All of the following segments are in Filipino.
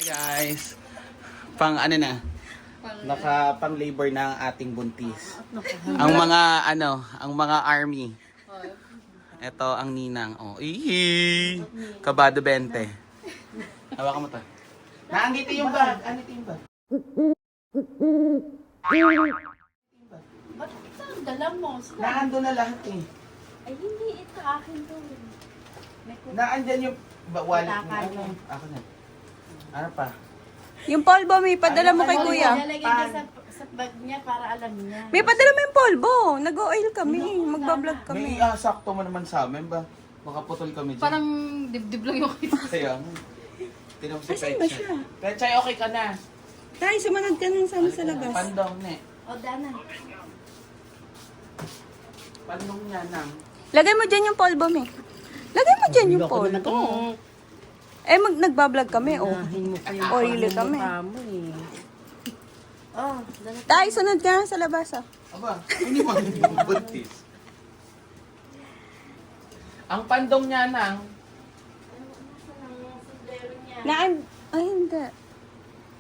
Guys, pang ano na, pang labor na ang ating buntis. Ang mga army. Ito ang ninang. Oh, ihi. Kabado 20. Hawakan mo to. Naandito yung bag. Andito yung bag. Ba't ito ang dala mo? Naando na lahat eh. Ay, hindi. Ito akin to. Naandyan yung wallet mo. Ano? Ako na. Ano pa? Yung polvo, may padala mo kay kuya. Lalagay ka sa bag niya para alam niya. May padala mo yung polvo. Nag-oil kami. Magbablog May kami. sakto mo naman sa amin ba? Baka putol kami dyan. Parang dibdib lang yung kita. Kaya, tinan mo si Asan ba Pecha. siya? Pechay, okay ka na. Tay, sumanod ka nang sama sa labas. Pandong, ne. O, Dana. Pandong niya nang. Lagay mo dyan yung polvo, me. Lagay mo dyan yung polvo. Eh, nagbablog kami, oh. Oily kami. Oh, Dana. Tay, sunod ka na sa labas, ah. Aba, hindi mo buntis. Ang pandong niya nang. Ay, hindi.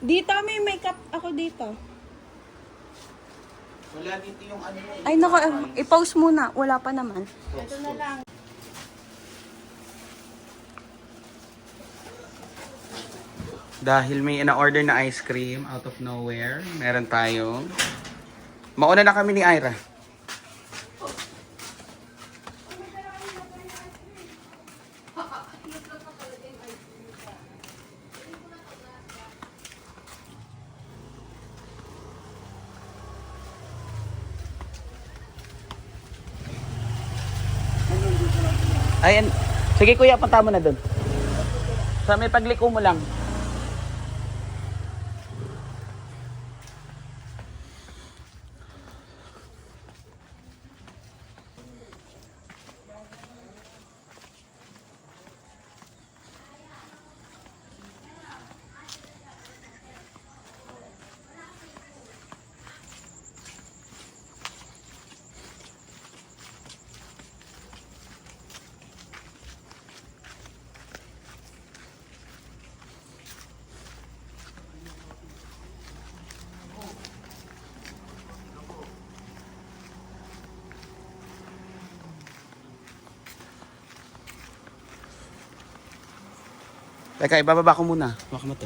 Dito, may makeup ako dito. Wala dito yung ano mo. Ay, naku, i-pause muna. Wala pa naman. Ito na lang. Dahil may ina-order na ice cream out of nowhere, meron tayong... Mauna na kami ni Ira. Ayan. Sige kuya, punta mo na doon. Sa may pagliko mo lang. Teka, ibababa ko muna. Baka mo to.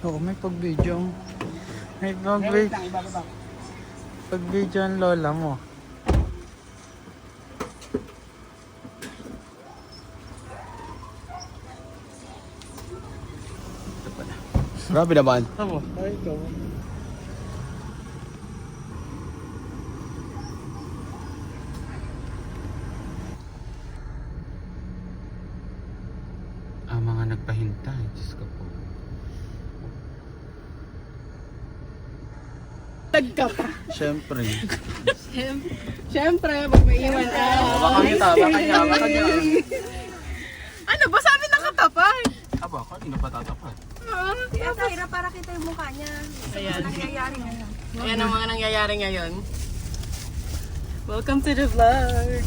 Oo, may pag-video. May Wait lang, ibababa ko. pag-video ang lola mo. Ito pala. Grabe naman. Tama. Ay, ikaw. Ang mga nagpahintay, Diyos ko po. Tagka pa. Siyempre. Siyempre, pag may iwan ka. Baka niya, baka niya. Ano ba sabi nakatapat? Aba, kanina pa tatapat. Kaya Tyra, para kita yung mukha niya. Ayan. Nangyayari ngayon. Ayan ang mga nangyayari ngayon. Welcome to the vlog.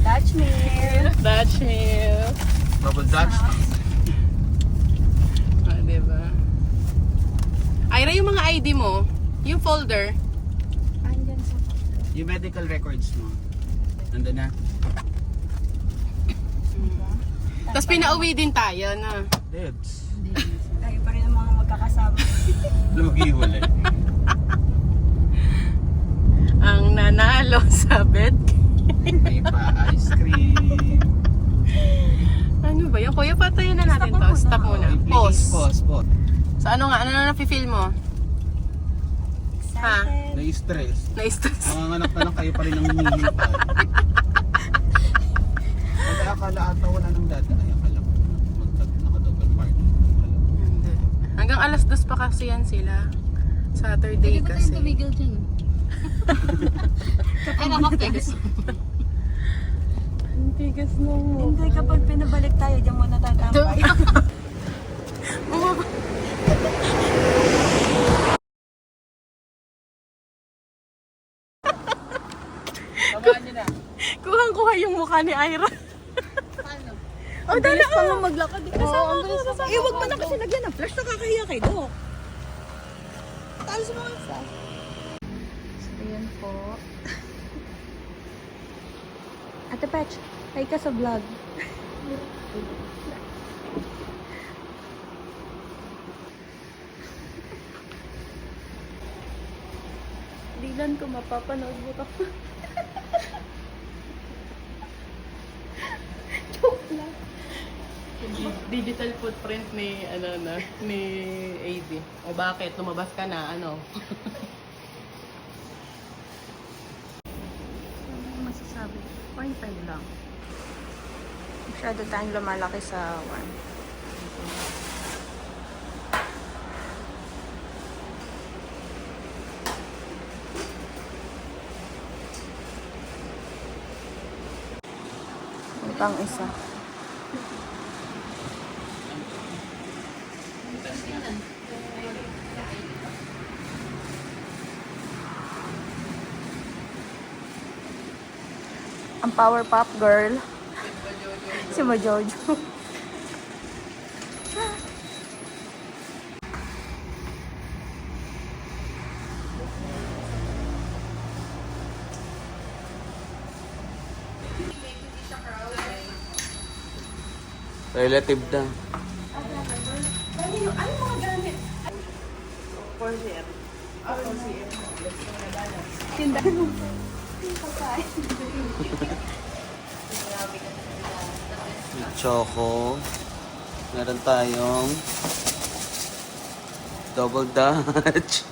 Dutch meal. Dutch meal. Bubble Dutch. Ah, diba? Ira, yung mga ID mo, yung folder. Andyan sa... Yung medical records mo. Nandun na. Tapos pinauwi din tayo, na. Deads. Tayo pa rin ang mga magkakasama. Lugi-wala. Ang nanalo sa bed. May pa ice cream. Ano ba yan? Kuya, patayin na natin to. Stop muna. Please, Pause. pause. So ano nga? Ano na nafe-feel mo? Ha? Na-stress. Na-stress. Manganganak na lang kayo pa rin ang hinihintay. Wala, akala ata wala nang data. Ay, akala ko naka-double park. Hindi. Hanggang alas 2 pa kasi yan sila. Saturday kasi. tumigil dyan. Ay, nakapagtigas. Ang tigas na mo. Hindi, kapag pinabalik tayo, diyan muna tatambay. Tamaan niyo na. Kuhang-kuha yung mukha ni Ira. Oh, dala pa nga maglakad. Kasama ko. Wag mo na kasi lagyan ng flash. Nakakahiya kay Doc. Talos mo isa. So, ayan po. Ate Patch, hi ka sa vlog. Dilan ko, mapapanood mo ka. Joke lang. Digital footprint ni ni AD. O bakit lumabas ka na ano? Ano masasabi? 0.5 lang. Masyado tayong lumalaki sa 1. Pang isa. Ang power pop girl. Si Mojojo. Relative na. Tindahan mo. Choco. Meron tayong double Dutch.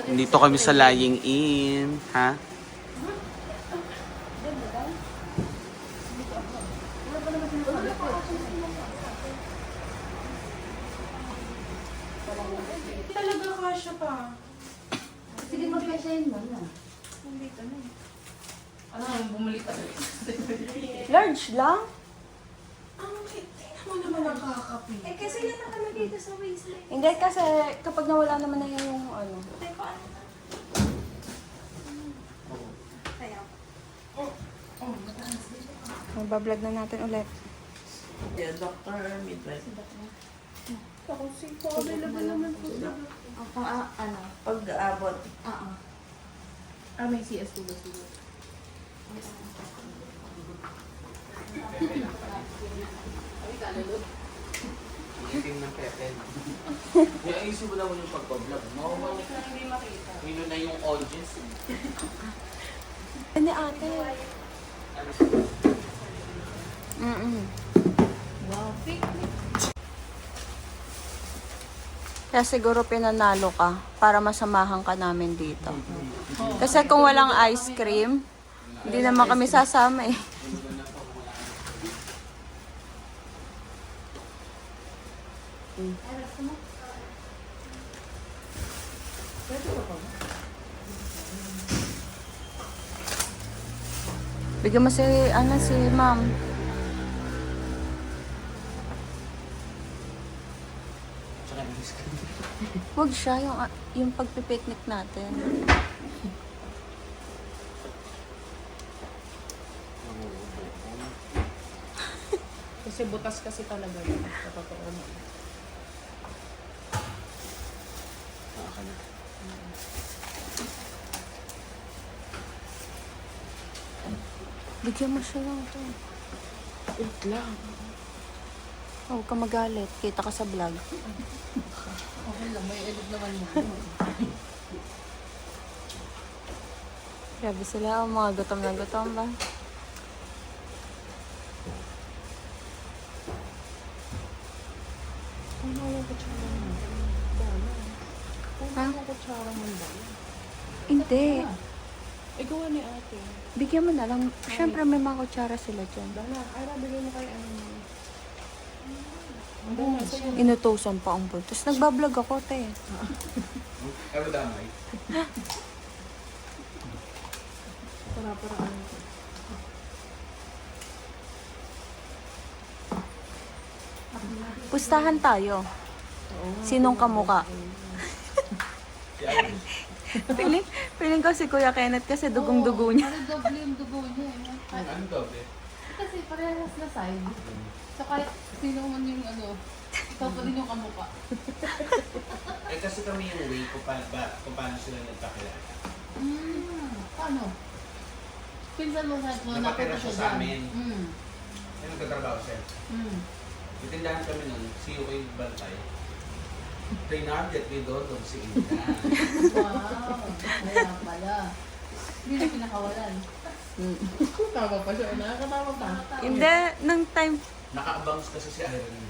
Dito kami sa Lying In. Ha? Talaga kasya pa. Sige, mag-resign mo na. Ano, bumalik ka. Large lang? Tingnan mo naman nakakapi. Eh, kasi yan na kami dito sa waistline. Hindi kasi kapag nawala naman na yung ano. Tay, paano na? Kaya, Magbablog na natin ulit. Yeah, Dr. Midwife. ano, pag-aabot. May CS tulo. Meeting ng Pepe. Kaya ayusin mo naman yung pagbablog. Mawawala ka hindi makita. Hilo na yung audience. Ano ate? Wow, fake. Kaya siguro pinanalo ka para masamahan ka namin dito. Kasi kung walang ice cream, hindi naman kami sasama eh. Bigyan mo si, si ma'am. Tsaka ice cream. Huwag siya, yung pagpipiknik natin. Kasi butas kasi talaga yun. Sa totoo mo. Bigyan mo siya lang ito. Wait lang. Huwag ka magalit. Kita ka sa vlog. Okay lang, may edit naman mo. Grabe sila, mga gutom na gutom ba? Ano yung kutsara mo? Dama. Ha? Ano yung kutsara mo ba? Hindi. Ikaw ni ate. Bigyan mo na lang. Siyempre may mga kutsara sila dyan. Dana, ay nabigay mo kay ano. Inutusan pa ang bultos. Nagbablog ako, te. Pero damay. Para ano. Pustahan tayo. Sinong kamuka? feeling ko si Kuya Kenneth kasi dugong-dugo niya. Ano doble yung dugo niya eh. Ano doble? Kasi parehas na side. So kahit sino man yung ano, ikaw pa din yung kamukha. Eh kasi kami yung way kung paano sila nagpakilala. Paano? Pinsan mo sa Napatira siya sa amin. Mm. Yung nagtatrabaho siya. Itindahan kami nun, si Yukoy Bantay. Reynard at Vidodong si Ina. Wow! Kaya pala. Hindi na pinakawalan. Tama pa siya. Nakakatawa pa. Hindi, nang time. Naka-abangs kasi si Iron.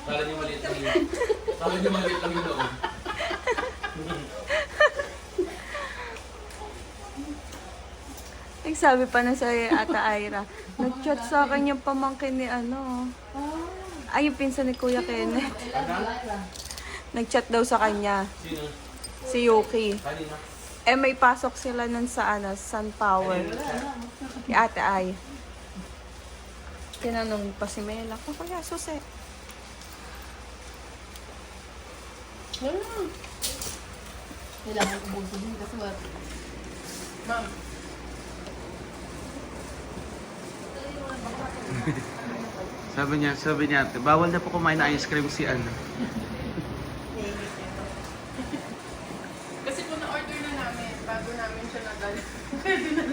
Kala niyo maliit lang yun. Kala niyo maliit lang yun noon. Nagsabi pa na sa Ata Ira. Nag-chat sa akin yung pamangkin ni ano. Ay, yung pinsan ni Kuya Kenneth. Nag-chat daw sa kanya. Sino? Si Yuki. Kanina? Eh, may pasok sila nun sa ano, Sun Power. Kay Ate Ay. Tinanong pa si Mela, kung kaya susi. Kailangan ubusin din kasi wala. Ma'am. Sabi niya, bawal na po kumain ng ice cream si ano. Kasi kung na-order na namin, bago namin siya nagal. Pwede na.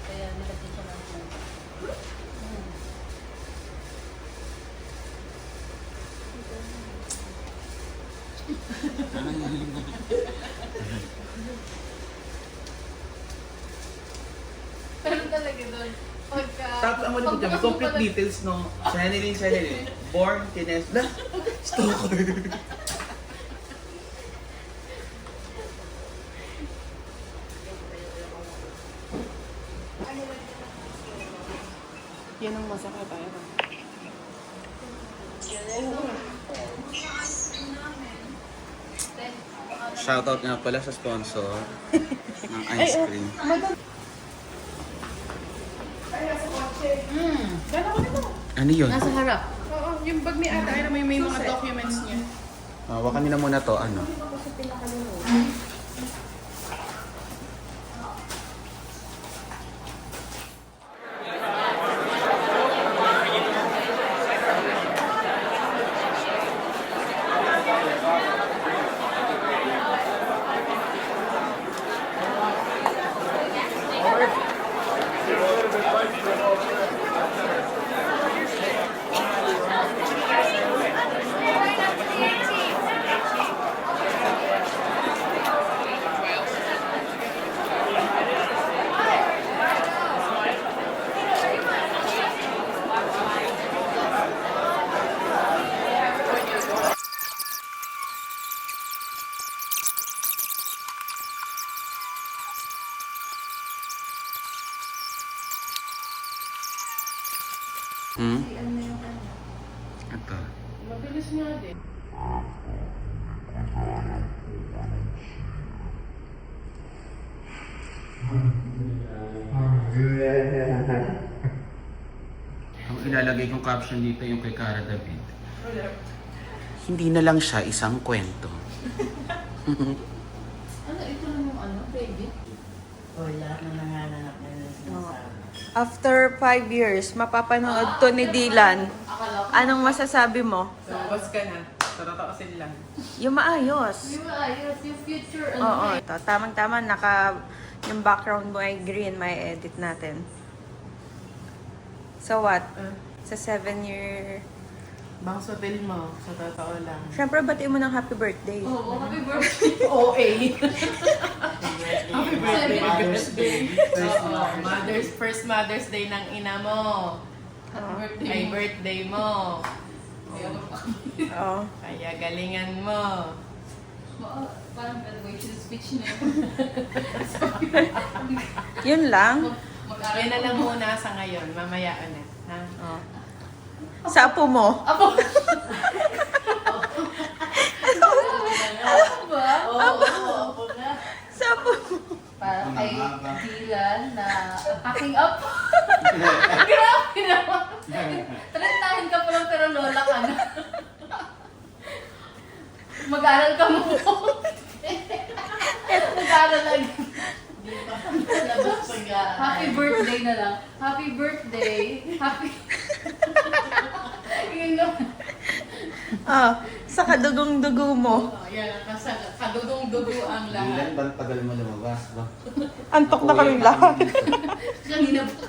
Kaya nilagay siya ng Pero talaga doon, pagka... Tapos ang wala ko dyan, complete details no. Channeling. Born, Kines, na, stalker. Yan ang masakit tayo. Shoutout nga pala sa sponsor ng ice cream. Gano'n ko dito. Ano yun? Nasa harap. Oo, yung bag ni Ate Ira, may mga documents niya. Hawakan niyo na muna to, ano. Ito. Mabilis nga din. Ang ilalagay kong caption dito yung kay Cara David. Hindi na lang siya isang kwento. Ano, ito lang yung ano, baby? Wala na nanganap na sinasabi. After 5 years, mapapanood to ni Dylan. Anong masasabi mo? So, boss ka na. Tatataosin lang. Yung maayos. Yung ayos, yung future, ano Oo, ito. Tamang-tama, yung background mo ay green, may edit natin. So what? Sa 7-year... Bang sotel mo, sa totoo lang. Siyempre, batiin mo ng happy birthday. Oo, happy birthday. OA. Happy birthday. Mother's Day. Oo, first Mother's Day ng ina mo. Ay, birthday mo. Oo. Kaya galingan mo. Parang graduation speech na Yun lang. Yan na lang muna sa ngayon. Mamaya na. Ha? Oh. Sa apo mo. Oo. Sa apo mo. para kay Dylan na packing up. Grabe naman. Trentahin ka pa lang pero lola ka na. Mag-aaral ka mo. Mag-aaral lang. Labas pag Happy birthday na lang. Happy birthday. Happy... Yun lang. Sa kadugong-dugo mo. Yan, kadudong-dugo ang lahat. Ilan ba tagal mo lumabas ba? Antok na kami lahat. Kanina pa.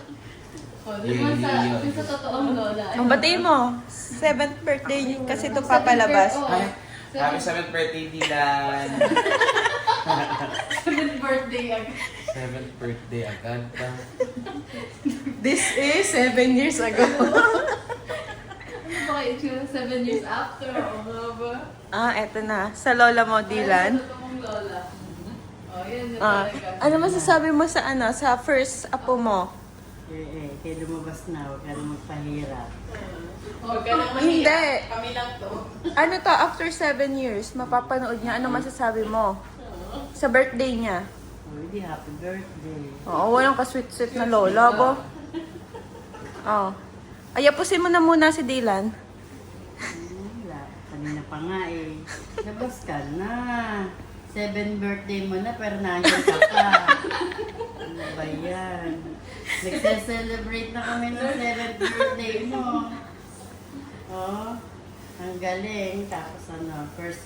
O, dun sa totoong lola. Ang batay mo, 7th birthday niyo kasi ito papalabas. Ay, happy 7th birthday, Dylan! 7th birthday agad. 7th birthday agad pa. This is 7 years ago. Ano ba kayo? 7 years after? O nga ba? Eto na. Sa lola mo, Dylan. Sa totoong lola. O, yan na Ah, talaga. ano masasabi mo sa sa first apo mo? kaya lumabas na, huwag ka na magpahirap. Huwag ka nang Hindi. mahiya. Kami lang to. Ano to, after 7 years, mapapanood niya, ano masasabi mo? Sa birthday niya. Oh, hindi, happy birthday. Oo, walang ka-sweet-sweet na lola, bo. Oh. Ayapusin mo na muna si Dylan. Wala, kanina pa nga eh. Labas ka na. 7th birthday mo na, pero nandiyan ka pa. Ano ba yan? Nagse-celebrate na kami ng 7th birthday mo. Oh, ang galing. Tapos first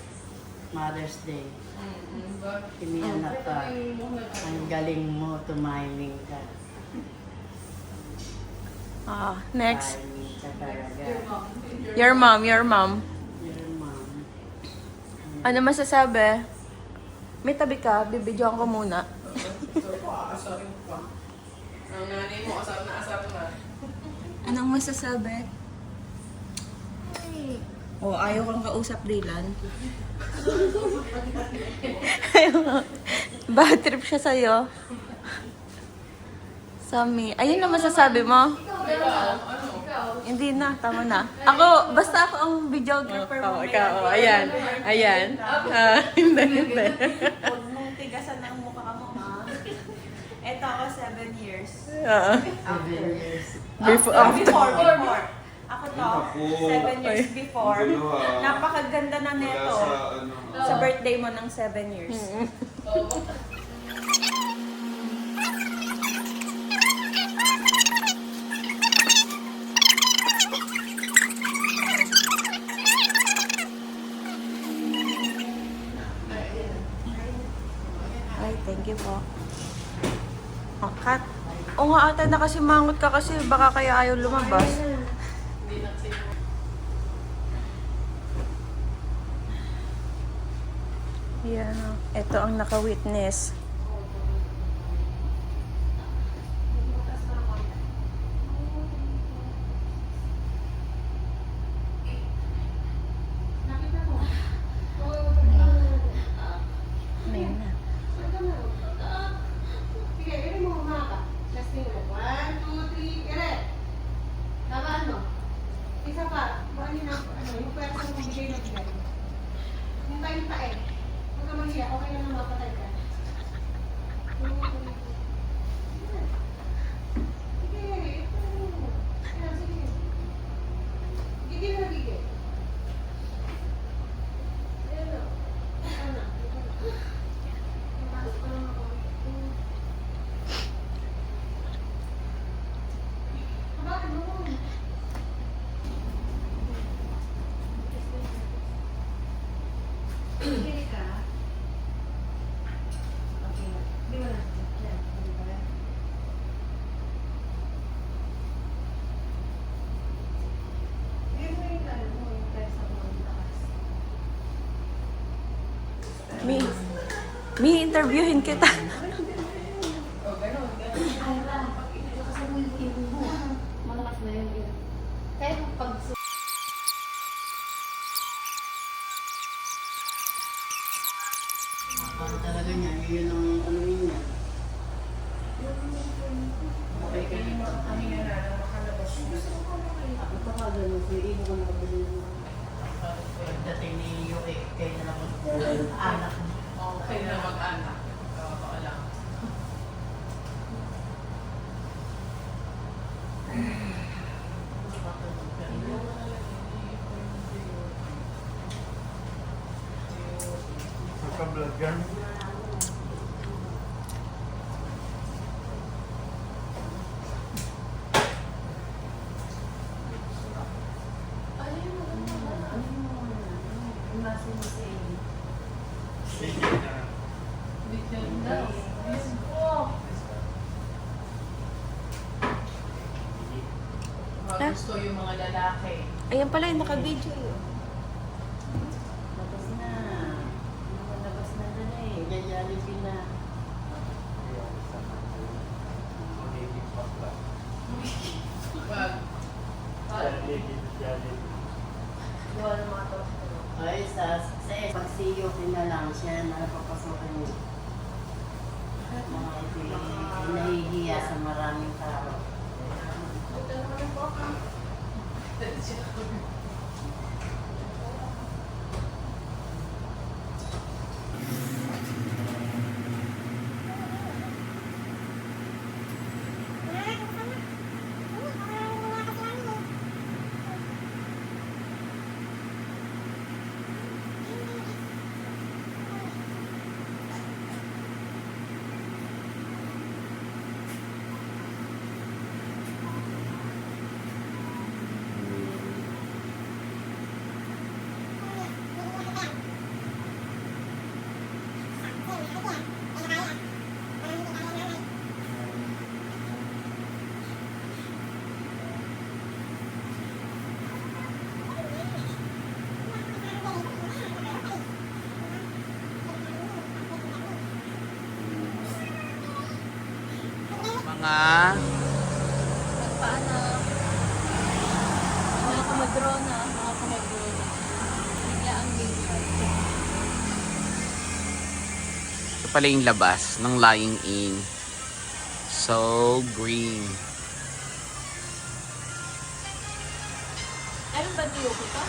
Mother's Day. Pinianak ka. Ang galing mo, tumiming ka. Next. Timing ka talaga. Your mom. Your mom. Ano masasabi? May tabi ka, bibidyoan ko muna. Ang nanay mo, asar na. Anong masasabi? Ayaw kang kausap, Dylan. Bad trip siya sa'yo. Sami. Ayun na masasabi mo? Hindi na, tama na. Basta ako ang videographer mo. Ikaw, ayan. Hindi. Huwag mong tigasan ang mukha mo, ha? Ito ako 7 years. 7 years. Before. Ako to, Naku. 7 years before. Gulo, ha? Napakaganda na neto. Sa birthday mo ng 7 years. Ay, thank you po. Kat. O nga ata na kasi mangot ka kasi baka kaya ayaw lumabas. Yan. Ito ang naka-witness. Ayan na. Sige, yun mo umaka. Last thing mo. 1, 2, 3, ere. Tama ano? Isa pa. Bali na, yung pwede mo bigay na bigay. Hintayin pa eh. Huwag ka maghiya. Okay lang na mapatay ka. Sige, sige. Gigil na gigil. Ano? Ano? Mi, interviewin kita. Malakas na yun. Kaya pag Ano talaga niya, yun ang ano niya. Okay ka dito. Ako pa ka gano'n, so ibo ko nakabili mo. Pagdating ni Yuki, kayo na lang anak mo. okay na mag-anak. Lang. Naka-vlog yan. Gusto yung mga lalaki. Ayan pala yung naka-video yun. Labas na. Labas na dun eh. Gayalipin na. Wag. Ay, sa pag-siyukin na lang siya na papasokin mo. Nahihiya sa maraming tao. Mga Paano? Mga kumadrona. Mga kumadrona. Bigla ang bigay. ito pala yung labas ng Lying In. So green. Ano ba tiyo ko to?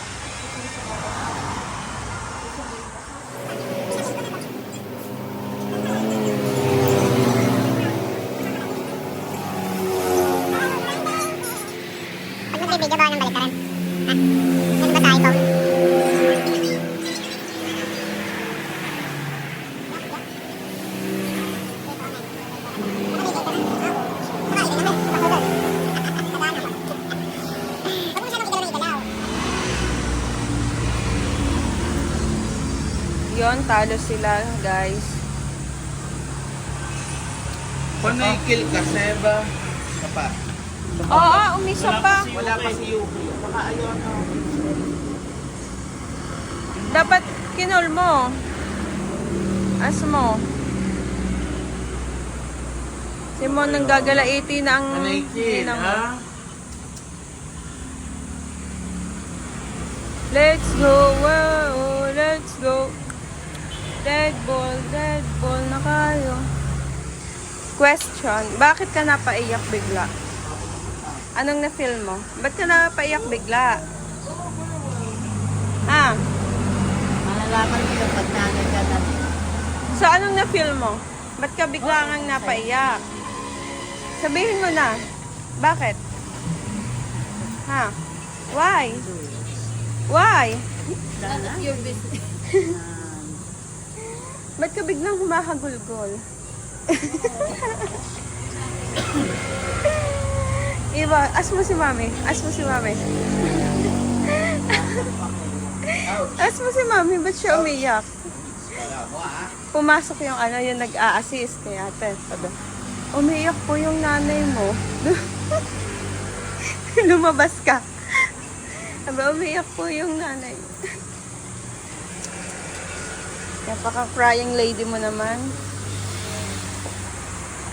Pag magbibigyo ba ng baliktaran? Ha? Ano ba tayo kung... Yon, talo sila, guys. Kung naikil ka, Seba. Kapa. Oo, umisa pa. Wala pa si Yuki. Baka ayun. Dapat kinol mo. As mo. Si Mon nang gagalaiti na ang Naikil, ninang mo. ha? Let's go, wow, let's go. Dead ball na kayo. Question, bakit ka napaiyak bigla? Anong na-feel mo? Ba't ka napaiyak bigla? Ha? Malalaman mo yung pag nagkalat. So, anong na-feel mo? Ba't ka bigla ngang napaiyak? Sabihin mo na. Bakit? Ha? Why? Why? Your business. Ba't ka biglang humahagulgol? Iba, as mo si mami. As mo si mami. As mo si mami, ba't siya umiyak? Pumasok yung ano, yung nag-a-assist kay ate. Sabi, umiyak po yung nanay mo. Lumabas ka. Sabi, umiyak po yung nanay. Napaka-crying lady mo naman.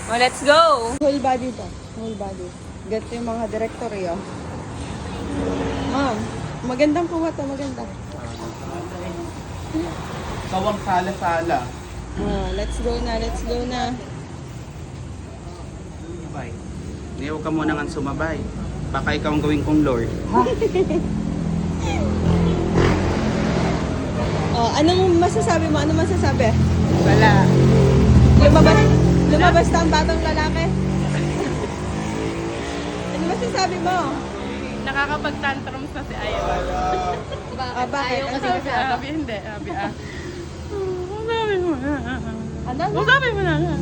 Oh, let's go! Whole body to. Whole body. Ganito yung mga directory, oh. Ma'am, magandang kuha to, maganda. Kawang sala-sala. Oh, let's go na, let's go na. Bye. Hindi, huwag ka muna nga sumabay. Baka ikaw ang gawin kong Lord. Oh, anong masasabi mo? Ano masasabi? Wala. Lumabas na ang batang lalaki? Ano masasabi mo? Nakakapag-tantrums na si Ayaw. Bakit? Ayaw kasi sabi, hindi. Sabi, Sabi mo na. Ano? Sabi mo na. Ano?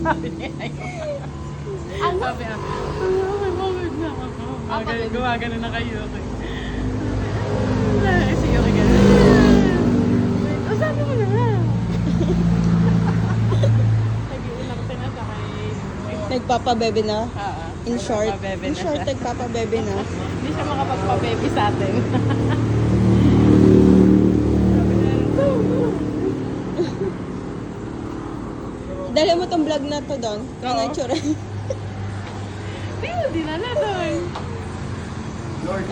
Sabi niya. Ano? Sabi niya. Ay, bakit na ako? Gumagano na kayo. Si Yuki ganun. Sabi mo na. Nag-iulang tinatay. Nagpapabebe na? In short? Nagpapabebe In na short, siya. nagpapabebe na. Hindi siya makapagpa-baby sa atin. Dali mo tong vlog na to doon. Ano yung tsura? Di na doon.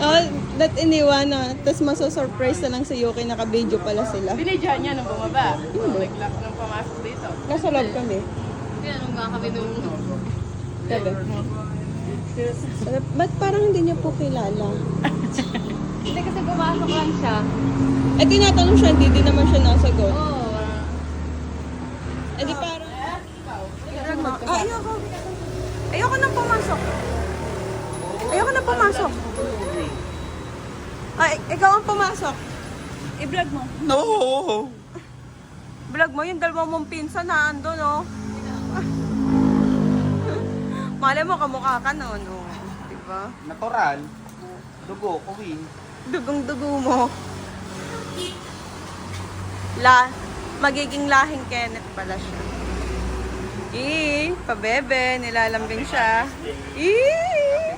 Oh, that iniwan na. Tapos maso-surprise na lang si Yuki, naka-video pala sila. Binidyan niya nung bumaba. Nag-lock nung pumasok dito. Nasa loob kami. Tinanong nga kami nung... Sabi. Ba't parang hindi niya po kilala? Hindi kasi pumasok lang siya. Eh, tinatanong siya, hindi naman siya nasagot. Oo. Eh, di parang... Ayoko. Ayoko nang pumasok. Ayoko nang pumasok. Ay, ikaw ang pumasok. I-vlog mo. No! Vlog mo, yung dalawa mong pinsan na ando, no? Malay mo, kamukha ka no, no? Diba? Natural. Dugo, kuwi. Dugong-dugo mo. Magiging lahing Kenneth pala siya. Pabebe, nilalambing siya.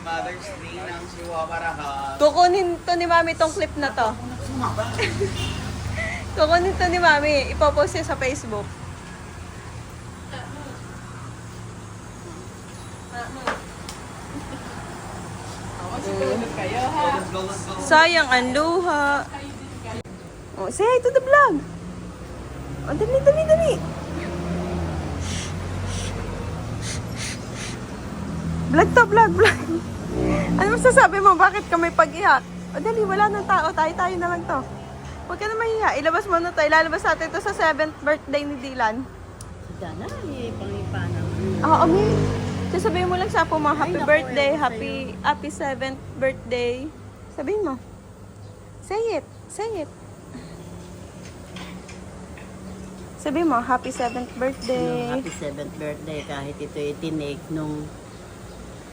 Mother's Day ng Siwamaraha. Kukunin to ni Mami tong clip na to. Kukunin to ni Mami. Ipopost niya sa Facebook. Masitulog kayo, ha? Sayang ang luha. Oh, say hi to the vlog. Oh, dali, dali, dali. Vlog to, vlog, vlog. Ano masasabi mo? Bakit ka may pag-iyak? O dali, wala nang tao. Tayo na lang to. Huwag ka na mahiya. Ilabas mo na to. Ilalabas natin to sa 7th birthday ni Dylan. Sana, pangipa naman. Oo, may. Sasabihin mo lang sa apo mo, happy birthday, happy 7th birthday. Sabihin mo. Say it. Say it. Sabihin mo, happy 7th birthday. Happy 7th birthday kahit ito itinake nung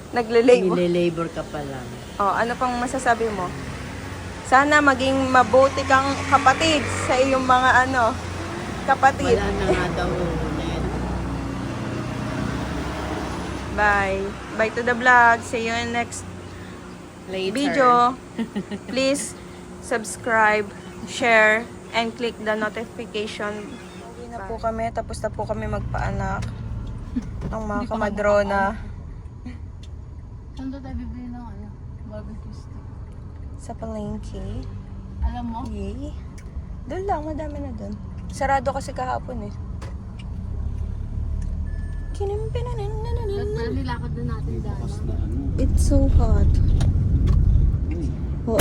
Nagle-labor. nililabor ka pa lang. Oh, ano pang masasabi mo? Sana maging mabuti kang kapatid sa iyong mga kapatid. Wala na nga daw ulit. Bye. Bye to the vlog. See you in next video. Please subscribe, share, and click the notification. Uwi na po kami. Tapos na po kami magpaanak ng mga kamadrona Saan doon tayo bibili ng barbecue stick? sa palengke. Alam mo? Yay. Doon lang. Madami na doon. Sarado kasi kahapon eh. Ba't nilakad na natin dahil? It's so hot. Oh,